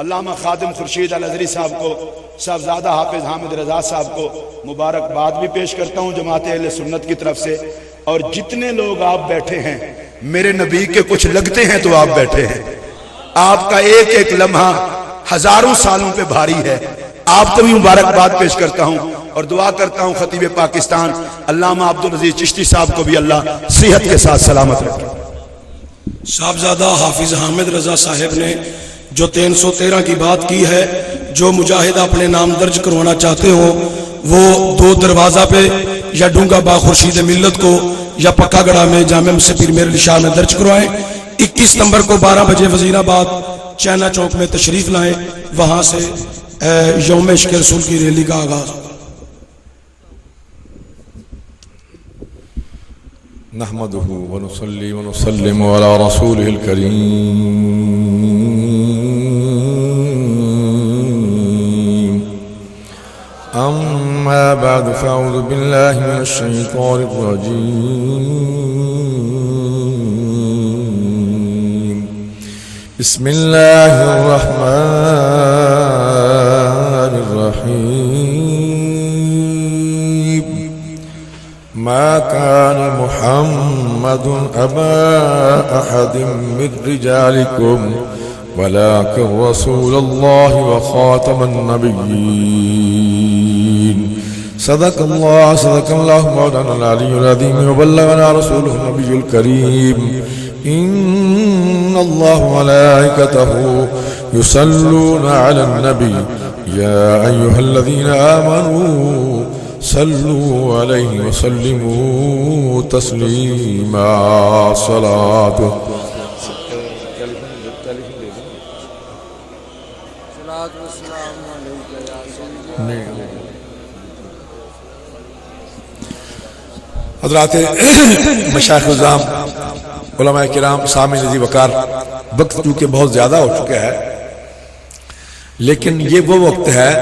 علامہ خادم خورشید الازہری صاحب کو، صاحبزادہ حافظ حامد رضا صاحب کو مبارکباد بھی پیش کرتا ہوں جماعت اہل سنت کی طرف سے۔ اور جتنے لوگ آپ بیٹھے ہیں میرے نبی کے کچھ لگتے ہیں تو آپ بیٹھے ہیں، آپ کا ایک ایک لمحہ ہزاروں سالوں پہ بھاری ہے، آپ کو بھی مبارکباد پیش کرتا ہوں اور دعا کرتا ہوں خطیب پاکستان علامہ عبدالعزیز چشتی صاحب کو بھی اللہ صحت کے ساتھ سلامت رکھے۔ صاحبزادہ حافظ حامد رضا صاحب نے جو 313 کی بات کی ہے، جو مجاہد اپنے نام درج کروانا چاہتے ہو وہ 2 دروازہ پہ یا ڈونگا باغ خورشید ملت کو یا پکا گڑھا میں جامع مسجد پیر میر علی شاہ میں درج کروائیں۔ 21 نمبر کو 12 بجے وزیر آباد چائنا چوک میں تشریف لائیں، وہاں سے یوم عشق رسول کی ریلی کا آغاز ہوگا۔ نحمده ونصلي ونسلم على رسوله الكريم أما بعد فأعوذ بالله من الشيطان الرجيم بسم الله الرحمن الرحيم ما كان محمد أبا أحد من رجالكم ولكن رسول الله وخاتم النبيين صدق الله مولانا العلي العظيم وبلغنا رسوله النبي الكريم إن الله وملائكته يصلون على النبي يا أيها الذين آمنوا صلوا عليه وسلموا تسليما صلاة حضرات مشائخ الزام علماء کرام سامعین عزیز وقار، وقت چونکہ بہت زیادہ ہو چکا ہے لیکن یہ وہ وقت ہے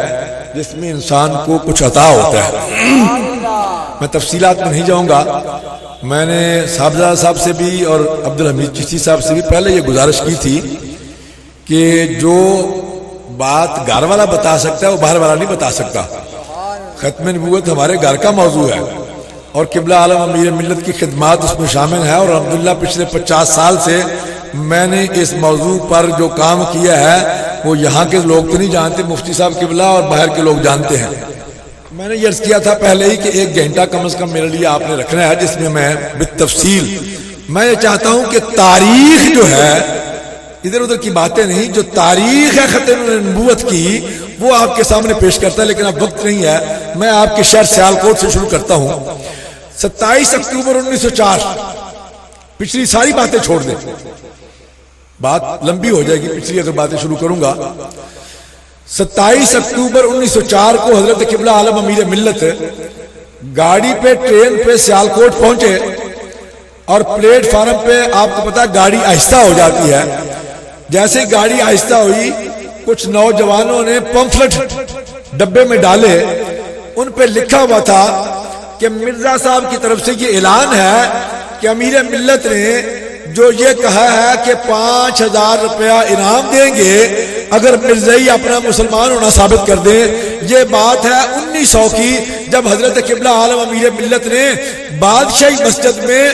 جس میں انسان کو کچھ عطا ہوتا ہے۔ میں تفصیلات میں نہیں جاؤں گا، میں نے صاحبزادہ صاحب سے بھی اور عبدالحمید چشتی صاحب سے بھی پہلے یہ گزارش کی تھی کہ جو بات گھر والا بتا سکتا ہے وہ باہر والا نہیں بتا سکتا۔ ختم نبوت ہمارے گھر کا موضوع ہے اور قبلہ عالم امیر ملت کی خدمات اس میں شامل ہیں، اور الحمدللہ پچھلے 50 سال سے میں نے اس موضوع پر جو کام کیا ہے وہ یہاں کے لوگ تو نہیں جانتے، مفتی صاحب قبلہ اور باہر کے لوگ جانتے ہیں۔ میں نے یہ عرض کیا تھا پہلے ہی کہ 1 گھنٹہ کم از کم میرے لیے آپ نے رکھنا ہے جس میں میں بالتفصیل میں یہ چاہتا ہوں کہ تاریخ جو ہے، ادھر ادھر کی باتیں نہیں، جو تاریخ ہے ختم نبوت کی وہ آپ کے سامنے پیش کرتا ہے، لیکن اب وقت نہیں ہے۔ میں آپ کے شہر سیالکوٹ سے شروع کرتا ہوں۔ 27 اکتوبر 1904، پچھلی ساری باتیں چھوڑ دیں، بات لمبی ہو جائے گی پچھلی اگر باتیں شروع کروں گا۔ 27 اکتوبر 1904 کو حضرت قبلہ عالم امیر ملت گاڑی پہ ٹرین پہ سیالکوٹ پہنچے، اور پلیٹ فارم پہ آپ کو پتا گاڑی آہستہ ہو جاتی ہے۔ جیسے گاڑی آہستہ ہوئی کچھ نوجوانوں نے پمفلٹ ڈبے میں ڈالے، ان پہ لکھا ہوا تھا کہ مرزا صاحب کی طرف سے یہ اعلان ہے کہ امیر ملت نے جو یہ کہا ہے کہ 5000 روپیہ انعام دیں گے اگر مرزائی اپنا مسلمان ہونا ثابت کر دیں۔ یہ بات ہے 1900 کی، جب حضرت قبلہ عالم امیر ملت نے بادشاہی مسجد میں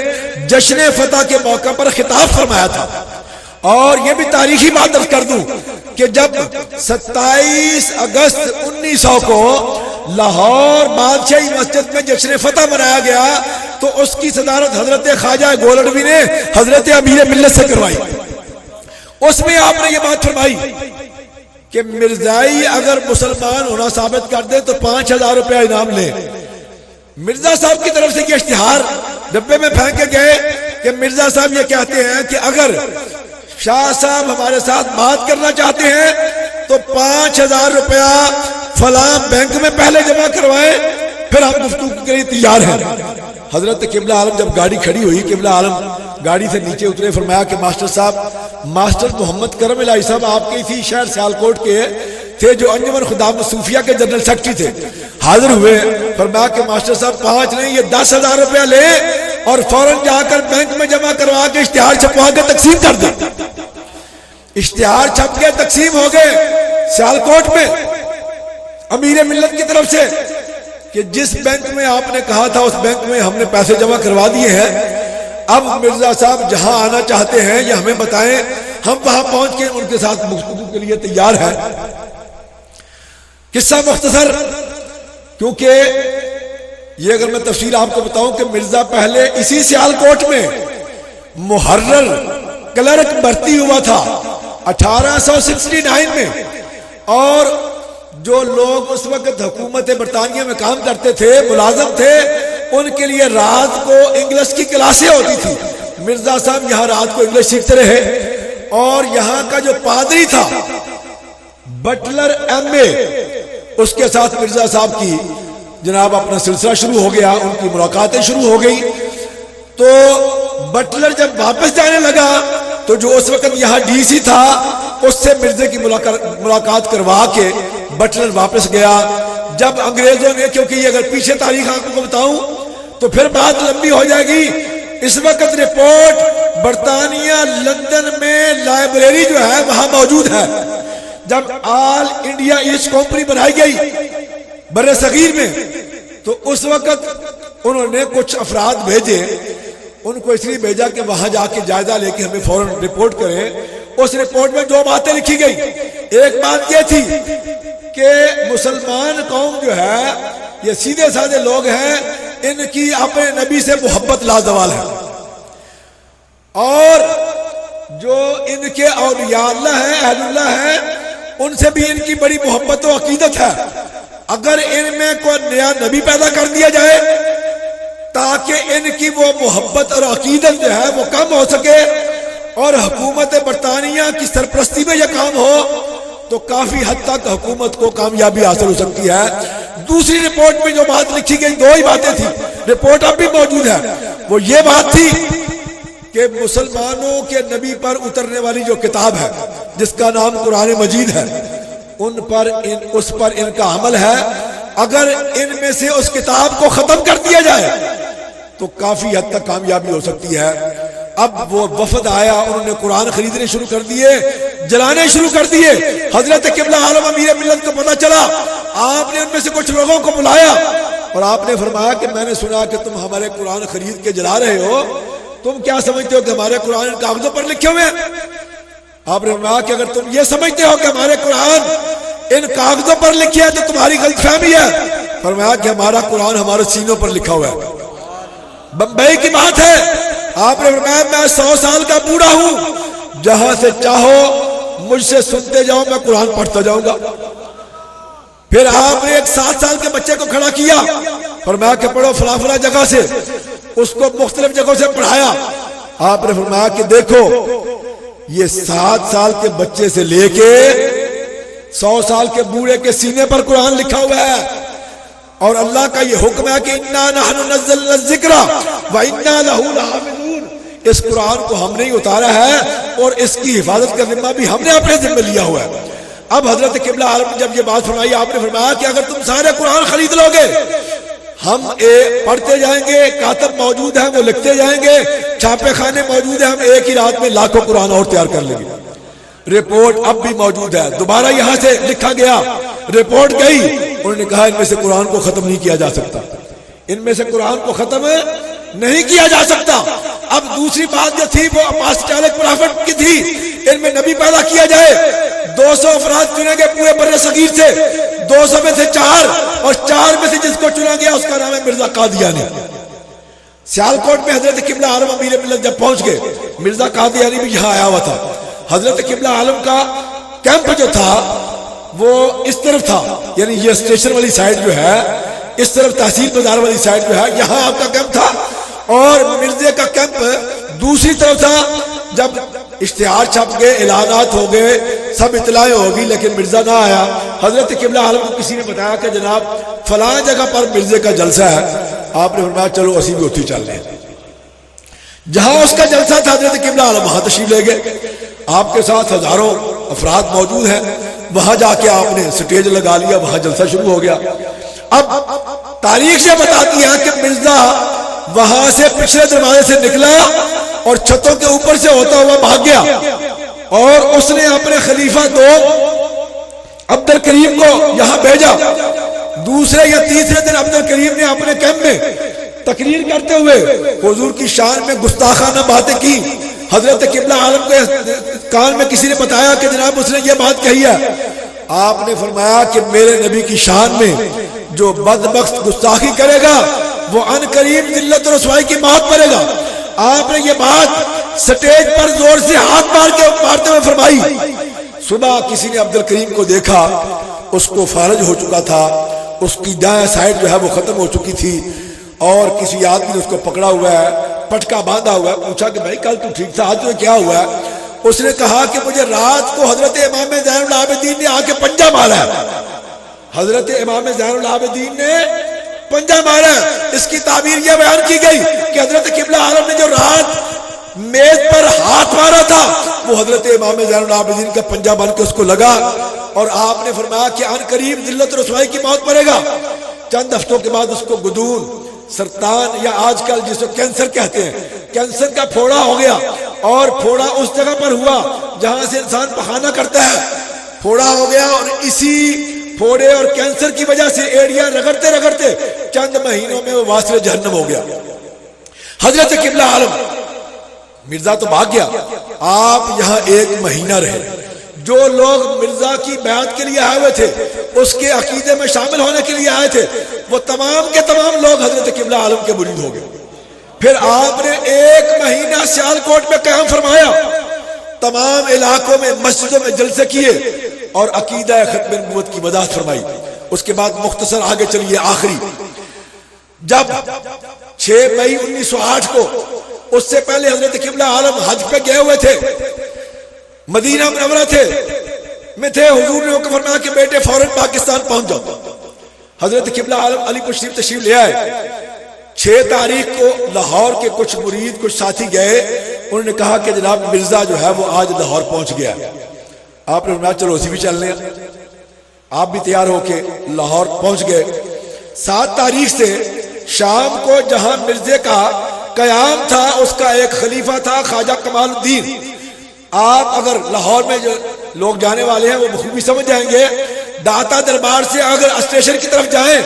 جشن فتح کے موقع پر خطاب فرمایا تھا۔ اور یہ بھی تاریخی بات درج کر دوں کہ جب 27 اگست 1900 کو لاہور بادشاہی مسجد میں جشن فتح منایا گیا تو اس کی صدارت حضرت خواجہ گولڑوی نے حضرت امیر ملت سے کروائی۔ اس میں آپ نے یہ بات فرمائی کہ مرزائی اگر مسلمان ہونا ثابت کر دے تو 5000 روپیہ انعام لے۔ مرزا صاحب کی طرف سے یہ اشتہار ڈبے میں پھینک کے گئے کہ مرزا صاحب یہ کہتے ہیں کہ اگر شاہ صاحب ہمارے ساتھ بات کرنا چاہتے ہیں تو 5000 روپیہ فلاں بینک میں پہلے جمع کروائیں، پھر ہم گفتگو کے لیے تیار ہیں۔ حضرت قبلہ عالم جب گاڑی کھڑی ہوئی، قبلہ عالم گاڑی سے نیچے اترے، فرمایا کہ ماسٹر صاحب، ماسٹر محمد کرم الہی صاحب آپ کے اسی شہر سیالکوٹ کے تھے جو انجمن خدام صوفیہ کے جنرل سیکرٹری تھے، حاضر ہوئے۔ فرمایا کہ ماسٹر صاحب 5 نہیں یہ 10,000 روپیہ لے اور فوراً جا کر بینک میں جمع کروا کے اشتہار چھپوا کے تقسیم کر دیں۔ اشتہار چھپ کے تقسیم ہو گئے سیالکوٹ میں امیر ملت کی طرف سے کہ جس بینک میں آپ نے کہا تھا اس بینک میں ہم نے پیسے جمع کروا دیے ہیں، اب مرزا صاحب جہاں آنا چاہتے ہیں یا ہمیں بتائیں، ہم وہاں پہنچ کے ان کے ساتھ گفتگو کے لیے تیار ہیں۔ قصہ مختصر، کیونکہ یہ اگر میں تفصیل آپ کو بتاؤں کہ مرزا پہلے اسی سیالکوٹ میں محرر کلرک بھرتی ہوا تھا 1869 میں، اور جو لوگ اس وقت حکومت برطانیہ میں کام کرتے تھے، ملازم تھے، ان کے لیے رات کو انگلش کی کلاسیں ہوتی تھی۔ مرزا صاحب یہاں رات کو انگلش سیکھتے رہے، اور یہاں کا جو پادری تھا بٹلر ایم اے، اس کے ساتھ مرزا صاحب کی جناب اپنا سلسلہ شروع ہو گیا، ان کی ملاقاتیں شروع ہو گئی۔ تو بٹلر جب واپس جانے لگا تو جو اس وقت یہاں ڈی سی تھا اس سے مرزے کی ملاقات کروا کے بٹلر واپس گیا۔ جب انگریزوں نے، کیونکہ یہ اگر پیچھے تاریخ آپ کو بتاؤں تو پھر بات لمبی ہو جائے گی، اس وقت رپورٹ برطانیہ لندن میں لائبریری جو ہے وہاں موجود ہے۔ جب آل انڈیا ایسٹ کمپنی بنائی گئی بر صغیر میں، تو اس وقت انہوں نے کچھ افراد بھیجے، ان کو اس لیے بھیجا کہ وہاں جا کے جائزہ لے کے ہمیں فوراً رپورٹ کریں۔ اس رپورٹ میں دو باتیں لکھی گئی۔ ایک بات یہ تھی کہ مسلمان قوم جو ہے یہ سیدھے سادے لوگ ہیں، ان کی اپنے نبی سے محبت لازوال ہے، اور جو ان کے اولیاء اللہ ہیں، اہل اللہ ہیں، ان سے بھی ان کی بڑی محبت و عقیدت ہے۔ اگر ان میں کوئی نیا نبی پیدا کر دیا جائے تاکہ ان کی وہ محبت اور عقیدت جو ہے وہ کم ہو سکے اور حکومت برطانیہ کی سرپرستی میں یہ کام ہو، تو کافی حد تک حکومت کو کامیابی حاصل ہو سکتی ہے۔ دوسری رپورٹ میں جو بات لکھی گئی، دو ہی باتیں تھیں، رپورٹ اب بھی موجود ہے، وہ یہ بات تھی کہ مسلمانوں کے نبی پر اترنے والی جو کتاب ہے جس کا نام قرآن مجید ہے، اس پر ان کا عمل ہے۔ اگر ان میں سے اس کتاب کو ختم کر دیا جائے تو کافی حد تک کامیابی ہو سکتی ہے۔ اب وہ وفد آیا، انہوں نے قرآن خریدنے شروع کر دیے، جلانے شروع کر دیے۔ حضرت قبلہ عالم امیر ملت کو پتہ چلا، آپ نے ان میں سے کچھ لوگوں کو بلایا اور آپ نے فرمایا کہ میں نے سنا کہ تم ہمارے قرآن خرید کے جلا رہے ہو، تم کیا سمجھتے ہو کہ ہمارے قرآن کاغذوں پر لکھے ہوئے ہیں؟ آپ نے فرمایا کہ اگر تم یہ سمجھتے ہو کہ ہمارے قرآن ان کاغذوں پر لکھے ہیں تو تمہاری غلط فہمی ہے۔ فرمایا کہ ہمارا قرآن ہمارے سینوں پر لکھا ہوا ہے۔ بمبئی کی بات ہے، آپ نے فرمایا میں 100 سال کا بوڑھا ہوں، جہاں سے چاہو مجھ سے سنتے جاؤ، میں قرآن پڑھتا جاؤں گا۔ پھر آپ نے ایک 7 سال کے بچے کو کھڑا کیا، فرمایا کہ پڑھو فلاں فلاں جگہ سے، اس کو مختلف جگہوں سے پڑھایا۔ آپ نے فرمایا کہ دیکھو یہ 7 سال کے بچے سے لے کے 100 سال کے بوڑھے کے سینے پر قرآن لکھا ہوا ہے، اور اللہ کا یہ حکم ہے کہ اِنَّا نَحْنُ نَزَّلْنَا الذِّكْرَ وَإِنَّا لَهُ لَحَافِظُونَ۔ اس قرآن کو ہم نے ہی اتارا ہے اور اس کی حفاظت کا ذمہ بھی ہم نے اپنے ذمہ لیا ہوا ہے۔ اب حضرت قبلہ عالم نے جب یہ بات فرمائی، آپ نے فرمایا کہ اگر تم سارے قرآن خرید لو گے، ہم پڑھتے جائیں گے، کاتب موجود ہیں وہ لکھتے جائیں گے، چھاپے خانے موجود ہیں، ہم ایک ہی رات میں لاکھوں قرآن اور تیار کر لیں گے۔ رپورٹ اب بھی موجود ہے، دوبارہ یہاں سے لکھا گیا، رپورٹ گئی، انہوں نے کہا ان میں سے قرآن کو ختم نہیں کیا جا سکتا، ان میں سے قرآن کو ختم نہیں کیا جا سکتا۔ اب دوسری بات جو تھی وہ اپاسٹالک پرافٹ کی تھی، ان میں نبی پیدا کیا جائے، 200 افراد چنے گئے پورے بر صغیر سے، 200 میں سے 4، اور 4 میں سے جس کو چنا گیا اس کا نام ہے مرزا قادیانی۔ سیالکوٹ میں حضرت قبلہ عالم امیر ملت جب پہنچ گئے، مرزا قادیانی بھی یہاں آیا ہوا تھا۔ حضرت قبلہ عالم کا کیمپ جو تھا وہ اس طرف تھا، یعنی یہ اسٹیشن والی سائڈ جو ہے، اس طرف تحصیل بازار والی سائڈ جو ہے، یہاں آپ کا کیمپ تھا، اور مرزے کا کیمپ دوسری طرف تھا۔ جب اشتہار چھپ گئے، اعلانات ہو گئے، سب اطلاعیں ہوگی، لیکن مرزا نہ آیا۔ حضرت قبلہ عالم کو کسی نے بتایا کہ جناب فلاں جگہ پر مرزے کا جلسہ ہے۔ آپ نے فرمایا چلو اسی بھی اتھی چل رہے ہیں۔ جہاں اس کا جلسہ تھا حضرت قبلہ عالم وہاں تشریف لے گئے، آپ کے ساتھ ہزاروں افراد موجود ہیں، وہاں جا کے آپ نے سٹیج لگا لیا، وہاں جلسہ شروع ہو گیا۔ اب تاریخ سے بتاتی ہے کہ مرزا وہاں سے پچھلے دروازے سے نکلا اور چھتوں کے اوپر سے ہوتا ہوا بھاگ گیا۔ اور اس نے اپنے خلیفہ دو عبد الکریم کو یہاں بھیجا. دوسرے یا تیسرے دن عبد الکریم نے اپنے کیمپ میں تقریر کرتے ہوئے حضور کی شان میں گستاخانہ باتیں کی. حضرت قبلہ عالم کے کان میں کسی نے بتایا کہ جناب اس نے یہ بات کہی ہے. آپ نے فرمایا کہ میرے نبی کی شان میں جو بدبخت گستاخی کرے گا وہ ان قریب ذلت و رسوائی کی موت مرے گا. آپ نے یہ بات سٹیج پر زور سے ہاتھ مارتے ہوئے فرمائی. صبح کسی نے عبد الکریم کو دیکھا, اس کو فارج ہو چکا تھا, اس کی دائیں سائڈ جو ہے وہ ختم ہو چکی تھی, اور کسی آدمی نے اس کو پکڑا ہوا ہے, پٹکا باندھا ہوا ہے. پوچھا کہ بھائی کل تو ٹھیک تھا, آج تو کیا ہوا ہے؟ اس نے کہا کہ مجھے رات کو حضرت امام زین العابدین نے آ کے پنجہ مارا ہے. حضرت امام زین العابدین نے پنجہ مارا ہے. اس کی تعبیر یہ بیان کی گئی کہ حضرت قبلہ عالم نے جو رات میز پر ہاتھ مارا تھا وہ حضرت امام زین العابدین کا پنجہ بن کے اس کو لگا, اور آپ نے فرمایا کہ ان قریب ذلت و رسوائی کی موت مرے گا. چند ہفتوں کے بعد اس کو گدون, سرطان یا آج کل جس کو کینسر کہتے ہیں, کینسر کا پھوڑا ہو گیا, اور پھوڑا اس جگہ پر ہوا جہاں سے انسان پخانہ کرتا ہے. پھوڑا ہو گیا اور اسی پھوڑے اور کینسر کی وجہ سے ایڑیاں رگڑتے رگڑتے چند مہینوں میں وہ واسطے جہنم ہو گیا. حضرت قبلہ عالم مرزا تو بھاگ گیا, آپ یہاں 1 مہینہ رہے. جو لوگ مرزا کی بیعت کے لیے آئے ہوئے تھے, اس کے عقیدے میں شامل ہونے کے لیے آئے تھے, وہ تمام کے تمام لوگ حضرت قبلہ عالم کے مرید ہو گئے. پھر آپ نے 1 مہینہ سیالکوٹ میں قیام فرمایا, تمام علاقوں میں مسجدوں میں جلسے کیے اور عقیدہ ختم نبوت کی وضاحت فرمائی. اس کے بعد مختصر آگے چلیے. آخری جب 6 مئی 1908 کو, اس سے پہلے حضرت قبلہ عالم حج پہ گئے ہوئے تھے, مدینہ منورہ میں تھے. حضور نے حکم فرمایا کہ بیٹے فوراً پاکستان پہنچ جاؤ. حضرت قبلہ عالم علی پور شریف تشریف لے آئے. 6 تاریخ کو لاہور کے کچھ مرید, کچھ ساتھی گئے, انہوں نے کہا کہ جناب مرزا جو ہے وہ آج لاہور پہنچ گیا. آپ نے فرمایا چلو اسی بھی چل لیں. آپ بھی تیار ہو کے لاہور پہنچ گئے. 7 تاریخ سے شام کو جہاں مرزے کا قیام تھا, اس کا ایک خلیفہ تھا خواجہ کمال الدین. آپ اگر لاہور میں جو لوگ جانے والے ہیں وہ بخوبی سمجھ جائیں گے, داتا دربار سے اگر اسٹیشن کی طرف جائیں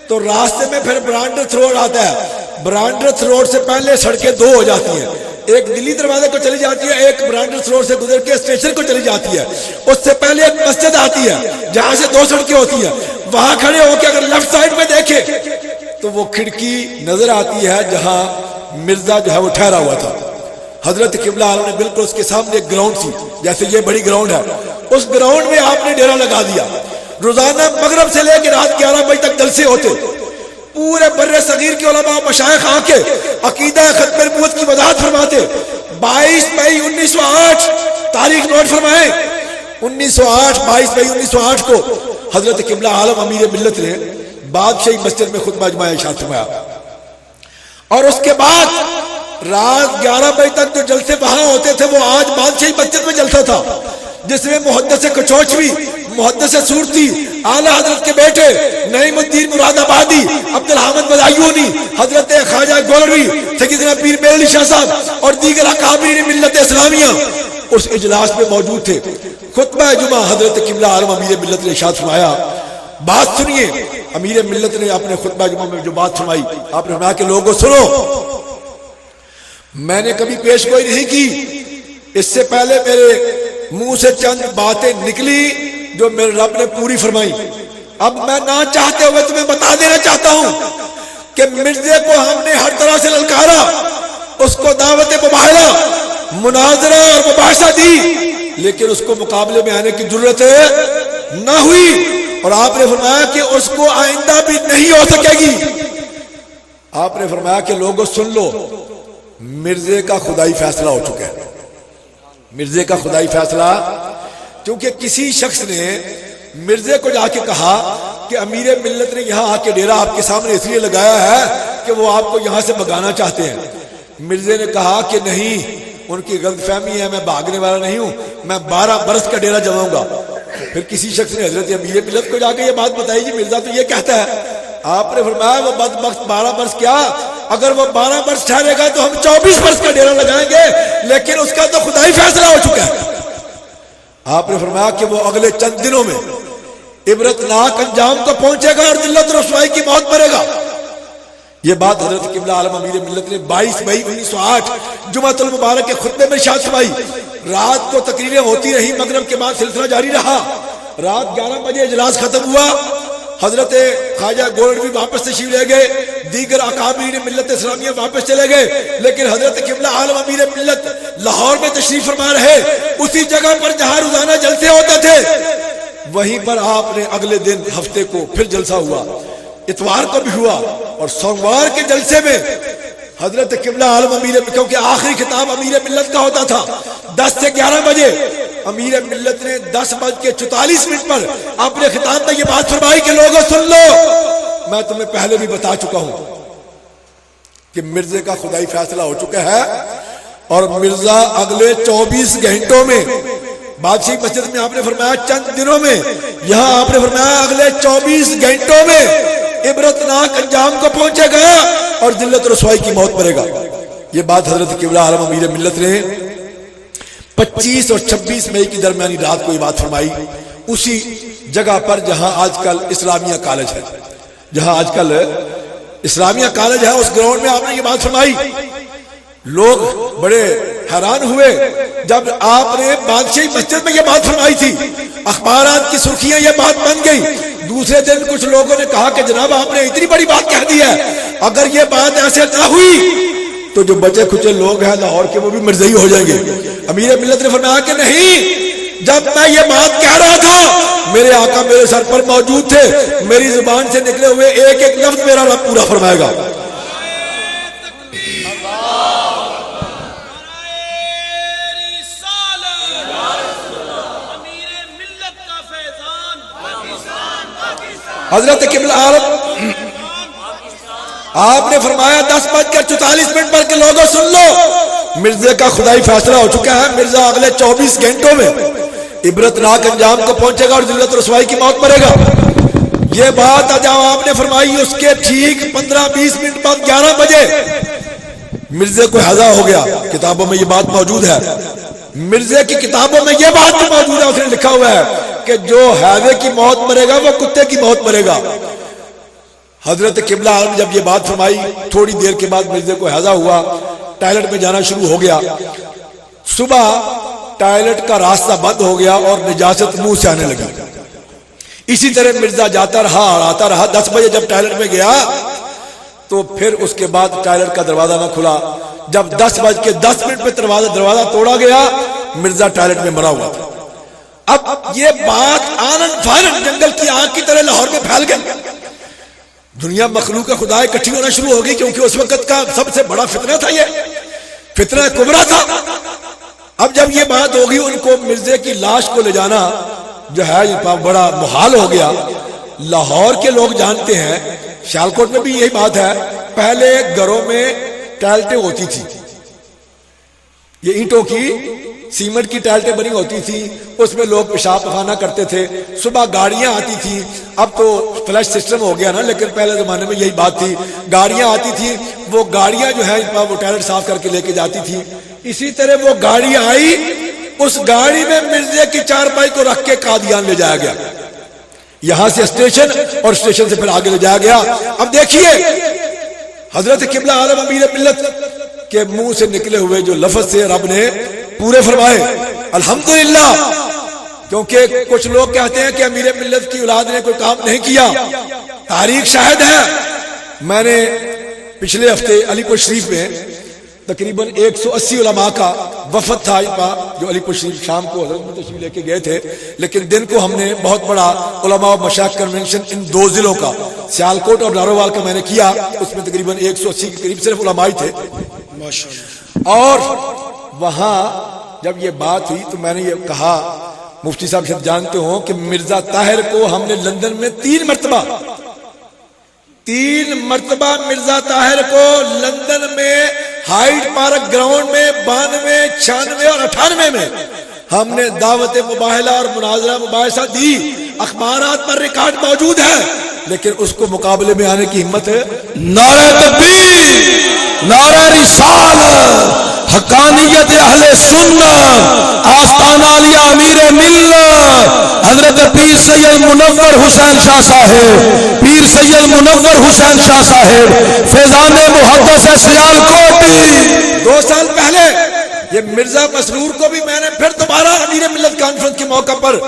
تو راستے میں پھر برانڈرتھ روڈ آتا ہے. برانڈرتھ روڈ سے پہلے سڑکیں 2 ہو جاتی ہیں, ایک دلی دروازے کو چلی جاتی ہے, ایک برانڈرتھ روڈ سے گزر کے اسٹیشن کو چلی جاتی ہے. اس سے پہلے ایک مسجد آتی ہے جہاں سے 2 سڑکیں ہوتی ہیں. وہاں کھڑے ہو کے اگر لیفٹ سائڈ میں دیکھے تو وہ کھڑکی نظر آتی ہے جہاں مرزا جو ہے وہ ٹھہرا ہوا تھا. حضرت قبلہ عالم نے بالکل اس کے سامنے ایک گراؤنڈ تھی, جیسے یہ بڑی گراؤنڈ ہے, اس گراؤنڈ میں آپ نے ڈیرا لگا دیا. روزانہ مغرب سے لے کے رات 11 بجے تک جلسے ہوتے. پورے بر صغیر کے علماء مشائخ آ کے عقیدہ ختم نبوت کی وضاحت فرماتے. 22 مئی 1908 تاریخ نوٹ فرمائیں. 1908 22 مئی 1908 کو حضرت قبلہ عالم امیر ملت نے بادشاہی مسجد میں خطبہ جمعہ ارشاد فرمایا, اور اس کے بعد رات 11 بجے تک جو جلسے وہاں ہوتے تھے وہ آج بادشاہی مسجد میں جلسہ تھا, جس میں محدث کچوچوی, محدث سورتی, اعلیٰ حضرت کے بیٹے نعیم الدین مراد آبادی, عبد الحمد بدایونی, حضرت خواجہ گولوی, سیدنا پیر میرعلی علی شاہ صاحب اور دیگر اکابرین ملت اسلامیہ اس اجلاس میں موجود تھے. خطبہ جمعہ حضرت قبلہ عالم امیر ملت نے ارشاد فرمایا. بات سنیے, امیر ملت نے اپنے خطبہ جمعہ میں جو بات فرمائی, آپ نے فرمایا کہ لوگوں سنو, میں نے کبھی پیش گوئی نہیں کی, اس سے پہلے میرے منہ سے چند باتیں نکلی جو میرے رب نے پوری فرمائی. اب میں نہ چاہتے ہوئے تمہیں بتا دینا چاہتا ہوں کہ مرزے کو ہم نے ہر طرح سے للکارا, اس کو دعوت مباہلہ, مناظرہ اور مباحثہ دی, لیکن اس کو مقابلے میں آنے کی ضرورت نہ ہوئی. اور آپ نے فرمایا کہ اس کو آئندہ بھی نہیں ہو سکے گی. آپ نے فرمایا کہ لوگوں سن لو, مرزے کا خدائی فیصلہ ہو چکا ہے. مرزے کا خدائی فیصلہ, کیونکہ کسی شخص نے مرزے کو جا کے کہا کہ امیر ملت نے یہاں آ کے ڈیرا آپ کے سامنے اس لیے لگایا ہے کہ وہ آپ کو یہاں سے بھگانا چاہتے ہیں. مرزے نے کہا کہ نہیں, ان کی غلط فہمی ہے, میں بھاگنے والا نہیں ہوں, میں 12 برس کا ڈیرا جماؤں گا. پھر کسی شخص نے حضرت امیر ملت کو جا کے یہ بات بتائی, جی مرزا تو یہ کہتا ہے. آپ نے فرمایا وہ بدبخت 12 برس کیا, اگر وہ 12 برس ٹھہرے گا تو ہم 24 برس کا ڈیرا لگائیں گے, لیکن اس کا تو خدائی فیصلہ ہو چکا ہے. آپ نے فرمایا کہ وہ اگلے چند دنوں میں عبرتناک انجام کو پہنچے گا اور ذلت و رسوائی کی موت مرے گا. یہ بات حضرت قبلہ عالم امیر ملت نے 22 مئی 1908 جمعۃ المبارک کے خطبے میں ارشاد فرمائی. رات کو تقریریں ہوتی رہی، مغرب کے بعد سلسلہ جاری رہا. رات 11 بجے اجلاس ختم ہوا. حضرت خواجہ گولڈوی واپس تشریف لے گئے، دیگر اکابرین ملت اسلامیہ واپس چلے گئے، لیکن حضرت قبلہ عالم امیر ملت لاہور میں تشریف فرما رہے. اسی جگہ پر جہاں روزانہ جلسے ہوتے تھے وہیں پر آپ نے اگلے دن ہفتے کو پھر جلسہ ہوا، اتوار کو بھی ہوا، اور سوموار کے جلسے میں حضرت قبلہ عالم امیر، کیونکہ آخری خطاب امیر ملت کا ہوتا تھا 10 سے 11 بجے، امیر ملت نے 10:44 پر اپنے خطاب میں یہ بات فرمائی کہ لوگوں سن لو. میں تمہیں پہلے بھی بتا چکا ہوں کہ مرزا کا خدائی فیصلہ ہو چکا ہے، اور مرزا اگلے 24 گھنٹوں میں، بادشاہی مسجد میں آپ نے فرمایا چند دنوں میں، یہاں آپ نے فرمایا اگلے 24 گھنٹوں میں عبرتناک انجام کو پہنچے گا اور ذلت و رسوائی کی موت مرے گا. یہ بات حضرت قبلہ عالم امیر ملت نے 25 اور 26 مئی کی درمیانی رات کو یہ بات فرمائی، اسی جگہ پر جہاں آج کل اسلامیہ کالج ہے، جہاں آج کل اسلامیہ کالج ہے، اس گراؤنڈ میں آپ نے یہ بات فرمائی. لوگ بڑے حیران ہوئے جب آپ نے بادشاہی مسجد میں یہ بات فرمائی تھی. اخبارات کی سرخیاں یہ بات بن گئی. دوسرے دن کچھ لوگوں نے کہا کہ جناب آپ نے اتنی بڑی بات کہہ دی ہے، اگر یہ بات ایسے نہ ہوئی تو جو بچے کچے لوگ ہیں لاہور کے وہ بھی مرزائی ہو جائیں گے. امیر ملت نے فرمایا کہ نہیں، جب میں یہ بات کہہ رہا تھا میرے آقا میرے سر پر موجود تھے، میری زبان سے نکلے ہوئے ایک ایک لفظ میرا رب پورا فرمائے گا. حضرت قبلہ عالم آپ نے فرمایا 10:44 پر کہ لوگوں سن لو، مرزا کا خدائی فیصلہ ہو چکا ہے. مرزا اگلے 24 گھنٹوں میں عبرتناک انجام کو پہنچے گا اور ذلت و رسوائی کی موت مرے گا. یہ بات جب آپ نے فرمائی اس کے ٹھیک 15-20 منٹ بعد 11 بجے مرزا کو ہزا ہو گیا. کتابوں میں یہ بات موجود ہے، مرزا کی کتابوں میں یہ بات بھی موجود ہے. اس نے لکھا ہوا ہے کہ جو ہیوے کی موت مرے گا وہ کتے کی موت مرے گا. حضرت قبلہ عالم جب یہ بات فرمائی تھوڑی دیر کے بعد مرزا کو ہیضہ ہوا، ٹائلٹ میں جانا شروع ہو گیا. صبح ٹائلٹ کا راستہ بند ہو گیا اور نجاست منہ سے آنے لگی. اسی طرح مرزا جاتا رہا اور آتا رہا. 10 بجے جب ٹائلٹ میں گیا تو پھر اس کے بعد ٹائلٹ کا دروازہ نہ کھلا. جب 10:10 پہ دروازہ توڑا گیا، مرزا ٹائلٹ میں مرا ہوا تھا. اب یہ بات آنن فانن جنگل کی آگ کی طرح لاہور میں پھیل گئی. دنیا مخلوق خدا اکٹھی ہونا شروع ہو گئی، کیونکہ اس وقت کا سب سے بڑا فتنہ تھا، یہ فتنہ کبرا تھا. اب جب یہ بات ہوگی ان کو مرزا کی لاش کو لے جانا جو ہے بڑا محال ہو گیا. لاہور کے لوگ جانتے ہیں، سیالکوٹ میں بھی یہی بات ہے، پہلے گھروں میں ٹائلٹیں ہوتی تھی، یہ اینٹوں کی سیمنٹ کی ٹائلٹیں بنی ہوتی تھی، اس میں لوگ پیشاب پخانہ کرتے تھے. صبح گاڑیاں آتی تھی، اب تو فلش سسٹم ہو گیا نا، لیکن پہلے زمانے میں یہی بات تھی. گاڑیاں آتی تھی، وہ گاڑیاں جو ہے وہ ٹائلٹ صاف کر کے لے کے جاتی تھی. اسی طرح وہ گاڑی آئی، اس گاڑی میں مرزا کی چارپائی کو رکھ کے قادیان لے جایا گیا. یہاں سے اسٹیشن اور اسٹیشن سے پھر آگے لے جایا گیا. اب دیکھیے حضرت قبلہ عالم امیر ملت کے منہ سے نکلے ہوئے جو لفظ سے رب نے پورے فرمائے الحمدللہ. کیونکہ کچھ لوگ کہتے ہیں کہ امیر ملت کی اولاد نے کوئی کام نہیں کیا، تاریخ شاہد ہے. میں نے پچھلے ہفتے علی پور شریف میں تقریباً 180 علماء کا وفد تھا جو علی پور شریف شام کو حضرت میں تشریف لے کے گئے تھے، لیکن دن کو ہم نے بہت بڑا علماء و مشائخ کنونشن ان دو ضلعوں کا سیالکوٹ اور نارووال کا میں نے کیا. اس میں تقریباً 180 کے قریب صرف علماء تھے ماشاءاللہ. اور وہاں جب یہ بات ہوئی تو میں نے یہ کہا، مفتی صاحب شاید جانتے ہوں کہ مرزا طاہر کو ہم نے لندن میں 3 مرتبہ مرزا طاہر کو لندن میں ہائیڈ پارک گراؤنڈ میں 92, 96 اور 98 میں ہم نے دعوت مباہلہ اور مناظرہ مباحثہ دی. اخبارات پر ریکارڈ موجود ہے، لیکن اس کو مقابلے میں آنے کی ہمت ہے. نعرہ تکبیر، نعرہ رسالت، حقانیت اہل سنت آستانہ علی امیر ملت حضرت پیر سید منور حسین شاہ صاحب، پیر سید منور حسین شاہ صاحب فیضان محدث سیال کوٹی۔ 2 سال پہلے یہ مرزا مسرور کو بھی میں نے پھر دوبارہ امیر ملت کانفرنس کے موقع پر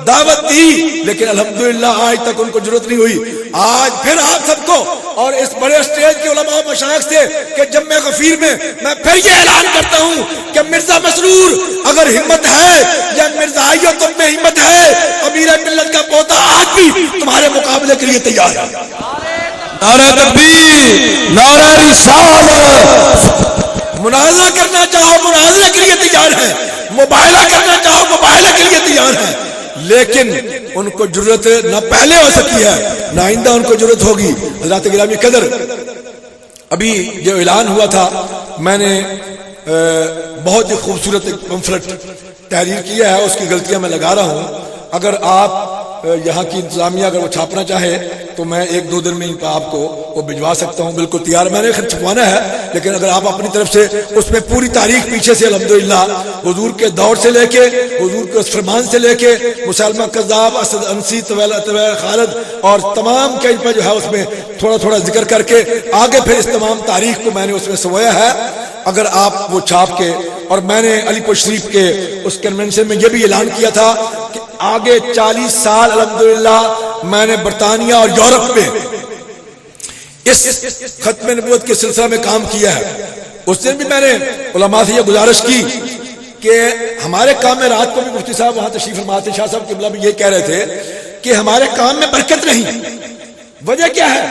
دعوت دی، لیکن الحمدللہ آج تک ان کو ضرورت نہیں ہوئی۔ آج پھر آپ سب کو اور اس بڑے اسٹیج کے علماء و مشائخ سے کہ جمع غفیر میں پھر یہ اعلان کرتا ہوں کہ مرزا مسرور اگر ہمت ہے یا مرزائیوں تم میں ہمت ہے، امیر ملت کا پوتا آج بھی تمہارے مقابلے کے لیے تیار ہے۔ نعرہ تکبیر، نعرہ رسالت، مناظرہ کرنا چاہو مناظرے کے لیے تیار ہے، مباہلہ کرنا چاہو مباہلہ کے لیے تیار ہے، لیکن ان کو ضرورت نہ پہلے ہو سکی ہے نہ آئندہ ان کو ضرورت ہوگی۔ حضرات گرامی قدر، ابھی جو اعلان ہوا تھا میں نے بہت ہی خوبصورت پمفلٹ تحریر کیا ہے، اس کی غلطیاں میں لگا رہا ہوں۔ اگر آپ یہاں کی انتظامیہ اگر وہ چھاپنا چاہے تو میں 1-2 دن میں آپ کو وہ بھجوا سکتا ہوں، بالکل تیار، میں نے چھپوانا ہے، لیکن اگر آپ اپنی طرف سے اس میں پوری تاریخ پیچھے سے الحمدللہ حضور کے دور سے لے کے حضور کے اس فرمان سے لے کے مسلمہ کذاب، اسد انسی، طویل خالد اور تمام کے جو ہے اس میں تھوڑا تھوڑا ذکر کر کے آگے پھر اس تمام تاریخ کو میں نے اس میں سمویا ہے۔ اگر آپ وہ چھاپ کے، اور میں نے علی پور شریف کے اس کنونشن میں یہ بھی اعلان کیا تھا کہ آگے 40 سال الحمدللہ میں نے برطانیہ اور یورپ میں اس ختم نبوت کے سلسلہ میں کام کیا ہے۔ اس دن بھی میں نے علماء سے یہ گزارش کی کہ ہمارے کام میں، رات کو بھی مفتی صاحب وہاں تشریف فرما تھے، شاہ صاحب قبلہ بھی یہ کہہ رہے تھے کہ ہمارے کام میں برکت نہیں، وجہ کیا ہے؟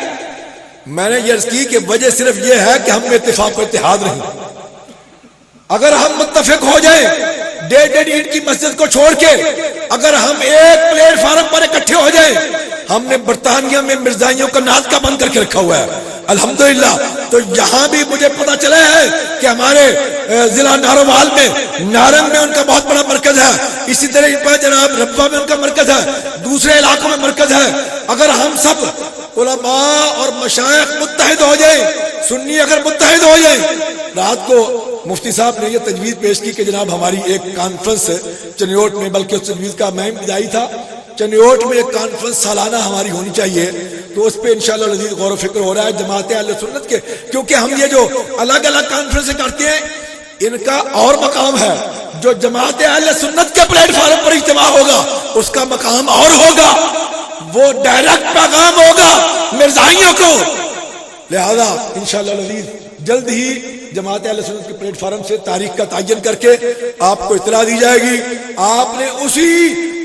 میں نے یہ عرض کی کہ وجہ صرف یہ ہے کہ ہم میں اتفاق و اتحاد نہیں۔ اگر ہم متفق ہو جائیں، 1.5 اینٹ کی مسجد کو چھوڑ کے اگر ہم ایک پلیٹ فارم پر اکٹھے ہو جائیں، ہم نے برطانیہ میں مرزائیوں کا ناطقہ بند کر کے رکھا ہوا ہے الحمدللہ، تو یہاں بھی مجھے پتا چلا ہے کہ ہمارے ضلع ناروال میں، نارنگ میں ان کا بہت بڑا مرکز ہے، اسی طرح جناب ربوہ میں ان کا مرکز ہے، دوسرے علاقوں میں مرکز ہے۔ اگر ہم سب علماء اور مشائخ متحد ہو جائیں، سنی اگر متحد ہو جائیں، رات کو مفتی صاحب نے یہ تجویز پیش کی کہ جناب ہماری ایک کانفرنس چنیوٹ میں، بلکہ اس تجویز کا میں بدائی تھا، چنیوٹ میں ایک کانفرنس سالانہ ہماری ہونی چاہیے، تو اس پہ انشاءاللہ لذیذ غور و فکر ہو رہا ہے جماعت اہل سنت کے، کیونکہ ہم یہ جو الگ الگ کانفرنس کرتے ہیں ان کا اور مقام ہے، جو جماعت اہل سنت کے پلیٹ فارم پر اجتماع ہوگا اس کا مقام اور ہوگا، وہ ڈائریکٹ پیغام ہوگا مرزائیوں کو۔ لہذا انشاءاللہ لذیذ جلد ہی جماعت اہل سنت کے پلیٹ فارم سے تاریخ کا تعین کر کے آپ کو اطلاع دی جائے گی۔ آپ نے اسی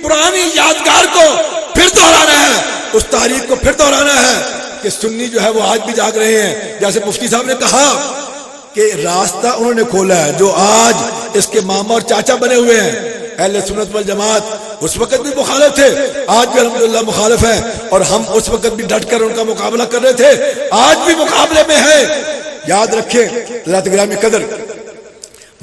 پرانی یادگار کو پھر دہرانا ہے، اس تاریخ کو پھر دہرانا ہے کہ سنی جو ہے وہ آج بھی جاگ رہے ہیں۔ جیسے مفتی صاحب نے کہا کہ راستہ انہوں نے کھولا ہے، جو آج اس کے ماما اور چاچا بنے ہوئے ہیں اہل سنت والجماعت، اس وقت بھی مخالف تھے، آج بھی الحمدللہ مخالف ہیں، اور ہم اس وقت بھی ڈٹ کر ان کا مقابلہ کر رہے تھے، آج بھی مقابلے میں ہیں۔ یاد رکھیں حضرات گرامی قدر،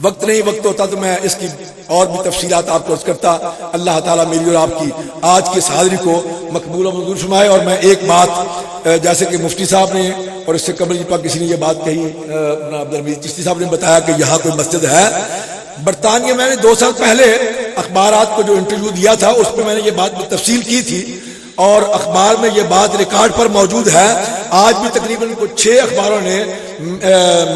وقت نہیں، وقت ہوتا تو میں اس کی اور بھی تفصیلات آپ کو عرض کرتا۔ اللہ تعالیٰ میری اور آپ کی آج کی اس حاضری کو مقبول و منظور فرمائے۔ اور میں ایک بات جیسے کہ مفتی صاحب نے اور اس سے قبل کسی نے یہ بات کہی، عبدالحمید چشتی صاحب نے بتایا کہ یہاں کوئی مسجد ہے برطانیہ۔ میں نے 2 سال پہلے اخبارات کو جو انٹرویو دیا تھا اس پہ میں نے یہ بات تفصیل کی تھی، اور اخبار میں یہ بات ریکارڈ پر موجود ہے۔ آج بھی تقریباً 6 اخباروں نے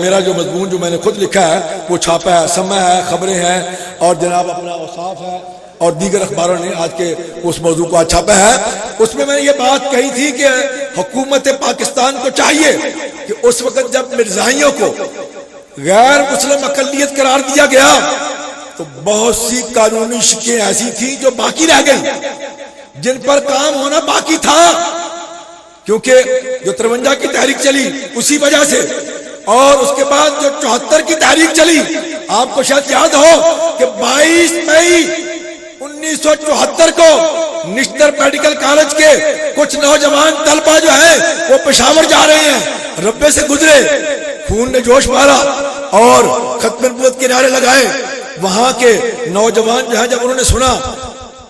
میرا جو مضمون جو میں نے خود لکھا ہے وہ چھاپا ہے، سمع ہے، خبریں ہیں، اور جناب اپنا اوصاف ہے، اور دیگر اخباروں نے آج کے اس موضوع کو چھاپا ہے۔ اس میں نے یہ بات کہی تھی کہ حکومت پاکستان کو چاہیے کہ اس وقت جب مرزائیوں کو غیر مسلم اقلیت قرار دیا گیا تو بہت سی قانونی شکیں ایسی تھیں جو باقی رہ گئی، جن پر کام ہونا باقی تھا، کیونکہ جو 53 کی تحریک چلی اسی وجہ سے، اور اس کے بعد جو 74 کی تحریک چلی، آپ کو شاید یاد ہو کہ 22 مئی 1974 کو نشتر میڈیکل کالج کے کچھ نوجوان طلبہ جو ہیں وہ پشاور جا رہے ہیں، ربے سے گزرے، خون نے جوش مارا اور ختم نبوت کے نعرے لگائے۔ وہاں کے نوجوان جو ہیں جب انہوں نے سنا،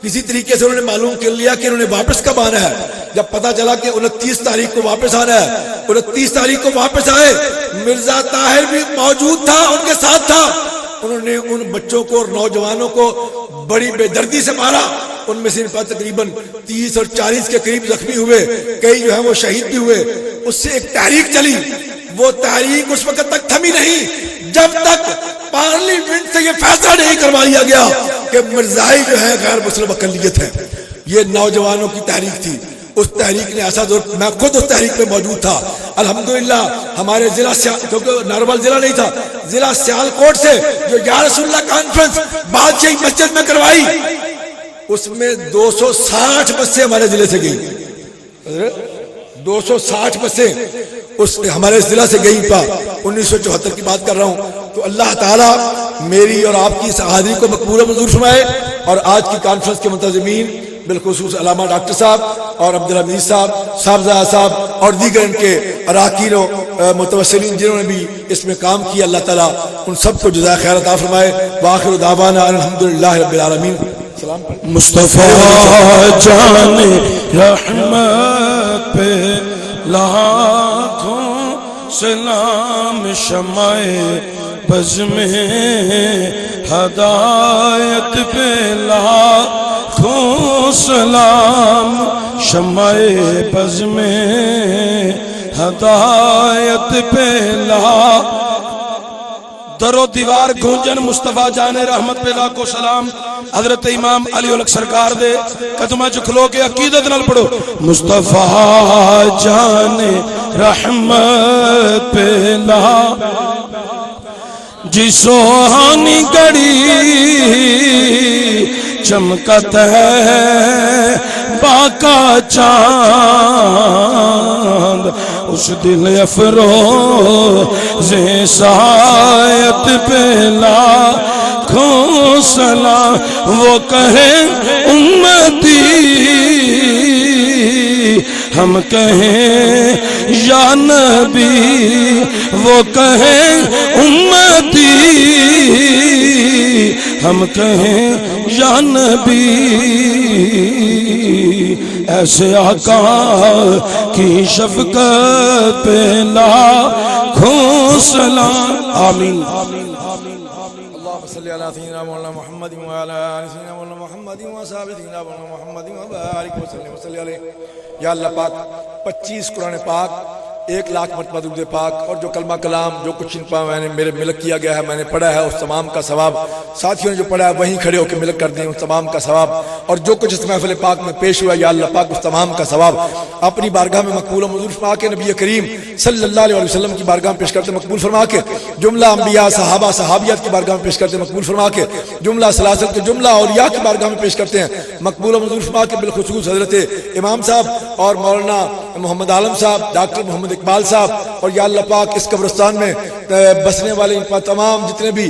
کسی طریقے سے انہوں نے معلوم کر لیا کہ انہوں نے واپس کب آنا ہے، جب پتا چلا کہ 29 تاریخ کو واپس آنا ہے، 29 تاریخ کو واپس آئے۔ مرزا طاہر بھی موجود تھا، ان کے ساتھ تھا، انہوں نے ان بچوں کو اور نوجوانوں کو بڑی بے دردی سے مارا. ان میں سے تقریباً 30 اور 40 کے قریب زخمی ہوئے, کئی جو ہیں وہ شہید بھی ہوئے. اس سے ایک تحریک چلی, وہ تحریک اس وقت تک تھمی نہیں جب تک پارلیمنٹ سے یہ فیصلہ نہیں کروا لیا گیا کہ مرزائی جو ہے غیر مسلم اقلیت ہے. یہ نوجوانوں کی تحریک تھی. اس تحریک نے ایسا زور, میں خود اس تحریک میں موجود تھا الحمدللہ. ہمارے ضلع کیونکہ نارول ضلع نہیں تھا, ضلع سیالکوٹ سے جو یا رسول اللہ کانفرنس بادشاہی مسجد میں کروائی, اس میں 260 بسیں ہمارے ضلع سے گئی. 260 بسیں اس ہمارے ضلع سے گئی. 1974 کی بات کر رہا ہوں. تو اللہ تعالیٰ میری اور آپ کی اس حاضری کو مقبول و منظور فرمائے. اور آج کی کانفرنس کے منتظمین بالخصوص علامہ ڈاکٹر صاحب اور عبدالحمید صاحب, صاحبزادہ صاحب اور دیگر ان کے اراکین و متوسلین جنہوں نے بھی اس میں کام کیا, اللہ تعالیٰ ان سب کو جزائے خیر عطا فرمائے. وآخر دعوانا الحمدللہ رب العالمین. مصطفیٰ جان رحمت پہ لاکھوں سلام, شمع بز میں ہدایت پہ لاکھوں سلام, شمع بز میں ہدایت پہ لاکھوں. در و دیوار گونجن مصطفیٰ جان رحمت پہ لاکھوں سلام. حضرت امام علی الگ سرکار دے قدمہ چ کھلو کے عقیدت نال پڑھو. مصطفیٰ جان رحمت پہ جی سوہانی گڑی چمکت ہے باقا چاند, اس دل افروز سایت پہ لاکھوں سلام. وہ کہیں امتی, ہم کہیں یا نبی. وہ کہیں امتی, ہم کہیں یا نبی. ایسے آقا کی شفقت پہ لاکھوں سلام. آمین. اللهم صل على سيدنا مولانا محمد وعلى ال سيدنا مولانا محمد وصحبه سيدنا مولانا محمد وبارك وسلم وصلی علیہ. یا اللہ پاک 25 قرآن پاک 1 لاکھ مرتبہ درود پاک اور جو کلمہ کلام جو کچھ ان پا میں نے میرے ملک کیا گیا ہے, میں نے پڑھا ہے, اس تمام کا ثواب ساتھیوں نے جو پڑھا ہے وہیں کھڑے ہو کے ملک کر دیں, اس تمام کا ثواب. اور جو کچھ اس محفل پاک میں پیش ہوا, یا اللہ پاک اس تمام کا ثواب اپنی بارگاہ میں مقبول و منظور فرما کے, نبی کریم صلی اللہ علیہ وسلم کی بارگاہ میں پیش کرتے مقبول فرما کے, جملہ انبیاء صحابہ صحابیات کی بارگاہ میں پیش کرتے مقبول فرما کے, جملہ سلاسل کے جملہ اولیاء کی بارگاہ میں پیش کرتے ہیں مقبول و منظور فرما کے. بالخصوص حضرت امام صاحب اور مولانا محمد عالم صاحب, ڈاکٹر محمد اقبال صاحب, اور یا اللہ پاک اس قبرستان میں بسنے والے تمام جتنے بھی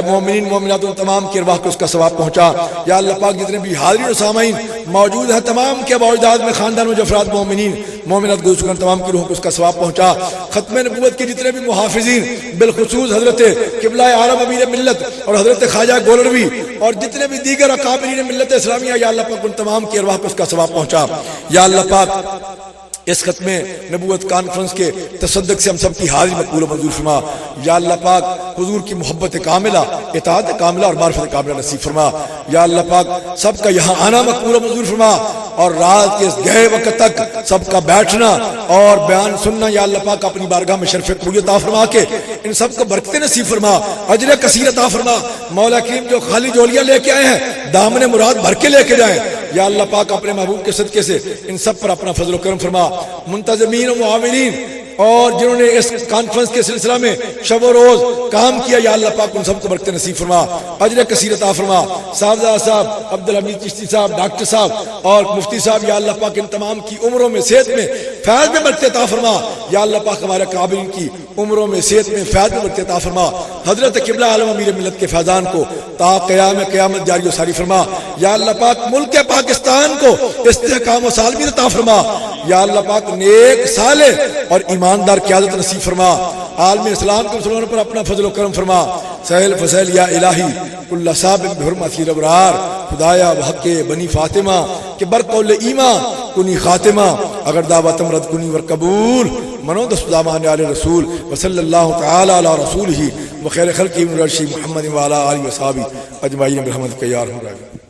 مومنین مومنات ان تمام کی ارواح کو اس کا ثواب پہنچا. یا اللہ پاک جتنے بھی حاضرین و سامعین موجود ہیں تمام کے باوجداد میں خاندان و افراد مومنین مومنات گزر چکے تمام کی روح کو اس کا ثواب پہنچا. ختم نبوت کے جتنے بھی محافظین بالخصوص حضرت قبلہ عالم امیر ملت اور حضرت خواجہ گولروی اور جتنے بھی دیگر اکابرین ملت اسلامیہ, یا اللہ پاک ان تمام کی ارواح کو اس کا ثواب پہنچا. یا اللہ پاک اس ختم نبوت کانفرنس کے تصدق سے ہم سب کی حاضری مقبول و منظور فرما. یا اللہ پاک حضور کی محبت کاملہ, اطاعت کاملہ اور معرفت کاملہ نصیب فرما. یا اللہ پاک سب کا یہاں آنا مقبول و منظور فرما, اور رات کے اس گہرے وقت تک سب کا بیٹھنا اور بیان سننا, یا اللہ پاک اپنی بارگاہ میں شرف قبولیت عطا فرما کے ان سب کو برکتیں نصیب فرما, اجر کثیر عطا فرما. مولا کریم جو خالی جولیاں لے کے آئے ہیں دامن مراد بھر کے لے کے جائیں. یا اللہ پاک اپنے محبوب کے صدقے سے ان سب پر اپنا فضل و کرم فرما. منتظمین و معاونین اور جنہوں نے اس کانفرنس کے سلسلہ میں شب و روز کام کیا, یا اللہ پاک ان سب کو برکت نصیب فرما, اجر کثیر عطا فرما. صاحبزادہ صاحب, عبدالحمید چشتی صاحب, ڈاکٹر صاحب اور مفتی صاحب, یا اللہ پاک ان تمام کی عمروں میں صحت میں فیض میں برکت عطا فرما. یا اللہ پاک ہمارے قابلین کی عمروں میں صحت میں فیض میں برکت عطا فرما. حضرت قبلہ عالم امیر ملت کے فیضان کو تا قیام قیامت جاری و ساری فرما. یا اللہ پاک ملک پاکستان کو استحکام و سالمیت عطا فرما. یا اللہ پاک نیک صالح اور ایماندار قیادت نصیب فرما. عالم اسلام کے مسلمانوں پر اپنا فضل و کرم فرما. سہل فضل یا الہی کل صاحب بحرمت الابرار, خدایا بحق بنی فاطمہ کہ برقول ایمان کنی خاتمہ, اگر دعوت امرد کنی ور قبول منو دستامان علی رسول وصلی اللہ تعالی علی رسول ہی وخیر خلقی من رشی محمد وعلی آلہ وصحبہ اجمعین برحمتک یا ارحم الراحمین.